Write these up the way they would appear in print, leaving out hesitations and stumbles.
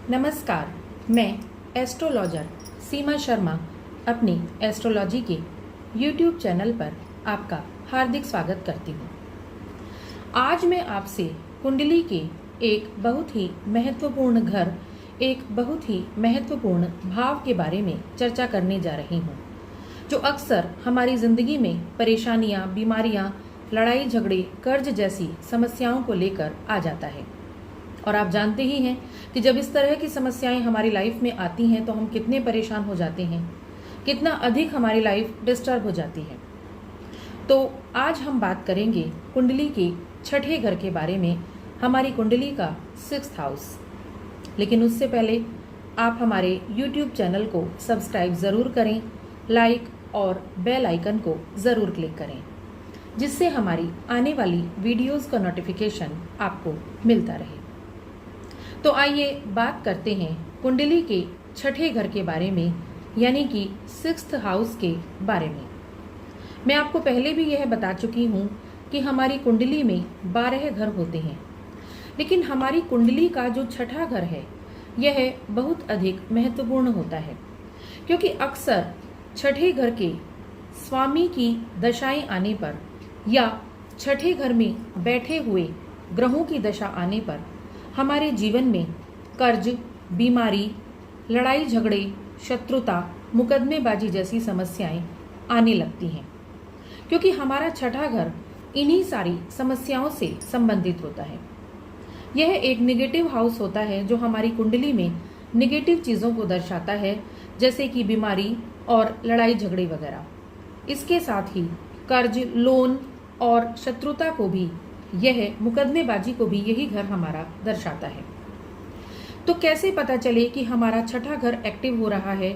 नमस्कार, मैं एस्ट्रोलॉजर सीमा शर्मा अपनी एस्ट्रोलॉजी के YouTube चैनल पर आपका हार्दिक स्वागत करती हूँ। आज मैं आपसे कुंडली के एक बहुत ही महत्वपूर्ण घर, एक बहुत ही महत्वपूर्ण भाव के बारे में चर्चा करने जा रही हूँ, जो अक्सर हमारी जिंदगी में परेशानियाँ, बीमारियाँ, लड़ाई झगड़े, कर्ज जैसी समस्याओं को लेकर आ जाता है। और आप जानते ही हैं कि जब इस तरह की समस्याएं हमारी लाइफ में आती हैं तो हम कितने परेशान हो जाते हैं, कितना अधिक हमारी लाइफ डिस्टर्ब हो जाती है। तो आज हम बात करेंगे कुंडली के छठे घर के बारे में, हमारी कुंडली का 6th हाउस। लेकिन उससे पहले आप हमारे YouTube चैनल को सब्सक्राइब ज़रूर करें, लाइक और बेल आइकन को ज़रूर क्लिक करें, जिससे हमारी आने वाली वीडियोस का नोटिफिकेशन आपको मिलता रहे। तो आइए बात करते हैं कुंडली के छठे घर के बारे में, यानी कि 6th हाउस के बारे में। मैं आपको पहले भी यह बता चुकी हूँ कि हमारी कुंडली में 12 घर होते हैं, लेकिन हमारी कुंडली का जो छठा घर है यह बहुत अधिक महत्वपूर्ण होता है, क्योंकि अक्सर छठे घर के स्वामी की दशाएं आने पर या छठे घर में बैठे हुए ग्रहों की दशा आने पर हमारे जीवन में कर्ज, बीमारी, लड़ाई झगड़े, शत्रुता, मुकदमेबाजी जैसी समस्याएं आने लगती हैं, क्योंकि हमारा छठा घर इन्हीं सारी समस्याओं से संबंधित होता है। यह एक नेगेटिव हाउस होता है जो हमारी कुंडली में नेगेटिव चीज़ों को दर्शाता है, जैसे कि बीमारी और लड़ाई झगड़े वगैरह। इसके साथ ही कर्ज, लोन और शत्रुता को भी, यह मुकदमेबाजी को भी यही घर हमारा दर्शाता है। तो कैसे पता चले कि हमारा छठा घर एक्टिव हो रहा है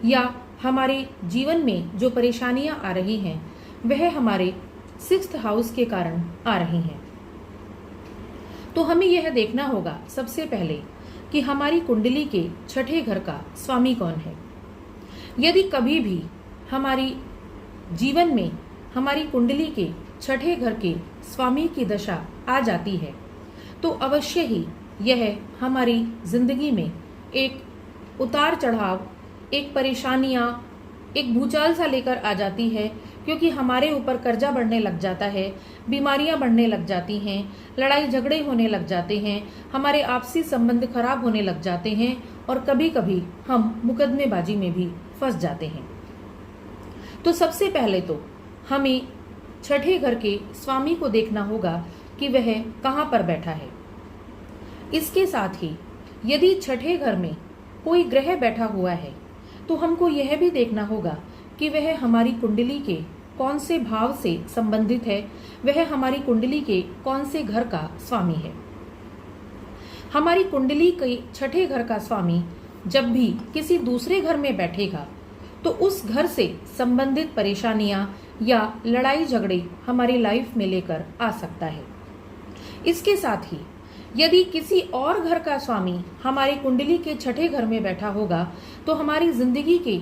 या हमारे जीवन में जो परेशानियां आ रही हैं वह हमारे 6th हाउस के कारण आ रही हैं? तो हमें यह देखना होगा सबसे पहले कि हमारी कुंडली के छठे घर का स्वामी कौन है। यदि कभी भी हमारी जीवन में हमारी कुंडली के छठे घर के स्वामी की दशा आ जाती है तो अवश्य ही यह हमारी जिंदगी में एक उतार चढ़ाव, एक परेशानियां, एक भूचाल सा लेकर आ जाती है, क्योंकि हमारे ऊपर कर्जा बढ़ने लग जाता है, बीमारियां बढ़ने लग जाती हैं, लड़ाई झगड़े होने लग जाते हैं, हमारे आपसी संबंध खराब होने लग जाते हैं और कभी कभी हम मुकदमेबाजी में भी फंस जाते हैं। तो सबसे पहले तो हमें छठे घर के स्वामी को देखना होगा कि वह कहाँ पर बैठा है। इसके साथ ही यदि छठे घर में कोई ग्रह बैठा हुआ है तो हमको यह भी देखना होगा कि वह हमारी कुंडली के कौन से भाव से संबंधित है, वह हमारी कुंडली के कौन से घर का स्वामी है। हमारी कुंडली के छठे घर का स्वामी जब भी किसी दूसरे घर में बैठेगा तो उस घर से संबंधित परेशानियां या लड़ाई झगड़े हमारी लाइफ में लेकर आ सकता है। इसके साथ ही यदि किसी और घर का स्वामी हमारी कुंडली के छठे घर में बैठा होगा तो हमारी जिंदगी के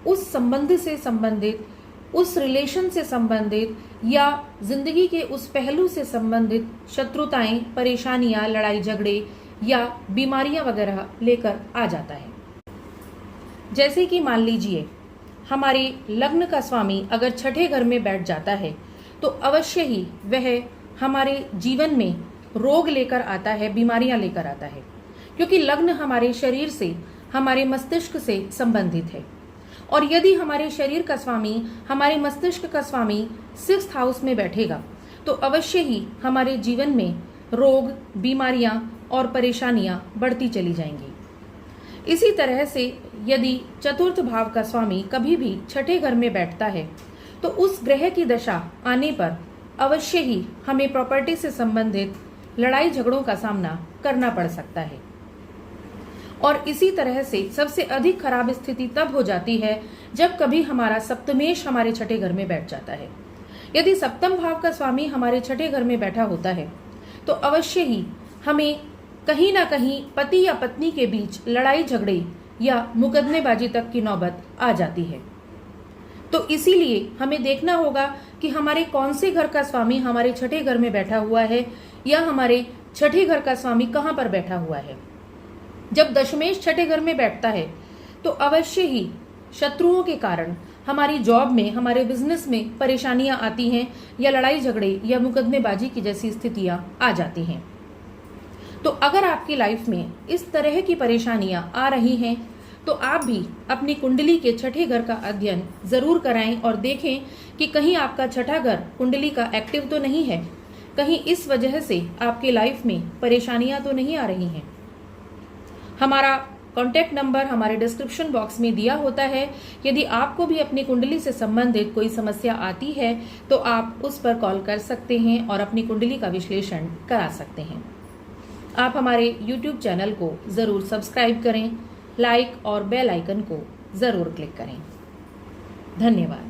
उस संबंध से संबंधित, उस रिलेशन से संबंधित या जिंदगी के उस पहलू से संबंधित शत्रुताएं, परेशानियां, लड़ाई झगड़े या बीमारियां वगैरह लेकर आ जाता है। जैसे कि मान लीजिए हमारे लग्न का स्वामी अगर छठे घर में बैठ जाता है तो अवश्य ही वह हमारे जीवन में रोग लेकर आता है, बीमारियां लेकर आता है, क्योंकि लग्न हमारे शरीर से, हमारे मस्तिष्क से संबंधित है। और यदि हमारे शरीर का स्वामी, हमारे मस्तिष्क का स्वामी 6th हाउस में बैठेगा तो अवश्य ही हमारे जीवन में रोग, बीमारियां और परेशानियां बढ़ती चली जाएंगी। इसी तरह से यदि चतुर्थ भाव का स्वामी कभी भी छठे घर में बैठता है तो उस ग्रह की दशा आने पर अवश्य ही हमें प्रॉपर्टी से संबंधित लड़ाई झगड़ों का सामना करना पड़ सकता है। और इसी तरह से सबसे अधिक खराब स्थिति तब हो जाती है जब कभी हमारा सप्तमेश हमारे छठे घर में बैठ जाता है। यदि सप्तम भाव का स्वामी हमारे छठे घर में बैठा होता है तो अवश्य ही हमें कहीं ना कहीं पति या पत्नी के बीच लड़ाई झगड़े या मुकदमेबाजी तक की नौबत आ जाती है। तो इसीलिए हमें देखना होगा कि हमारे कौन से घर का स्वामी हमारे छठे घर में बैठा हुआ है या हमारे छठे घर का स्वामी कहाँ पर बैठा हुआ है। जब दशमेश छठे घर में बैठता है तो अवश्य ही शत्रुओं के कारण हमारी जॉब में, हमारे बिजनेस में परेशानियां आती हैं या लड़ाई झगड़े या मुकदमेबाजी की जैसी स्थितियां आ जाती हैं। तो अगर आपकी लाइफ में इस तरह की परेशानियां आ रही हैं तो आप भी अपनी कुंडली के छठे घर का अध्ययन जरूर कराएं और देखें कि कहीं आपका छठा घर कुंडली का एक्टिव तो नहीं है, कहीं इस वजह से आपकी लाइफ में परेशानियां तो नहीं आ रही हैं। हमारा कॉन्टैक्ट नंबर हमारे डिस्क्रिप्शन बॉक्स में दिया होता है। यदि आपको भी अपनी कुंडली से संबंधित कोई समस्या आती है तो आप उस पर कॉल कर सकते हैं और अपनी कुंडली का विश्लेषण करा सकते हैं। आप हमारे YouTube चैनल को ज़रूर सब्सक्राइब करें, लाइक और बेल आइकन को ज़रूर क्लिक करें। धन्यवाद।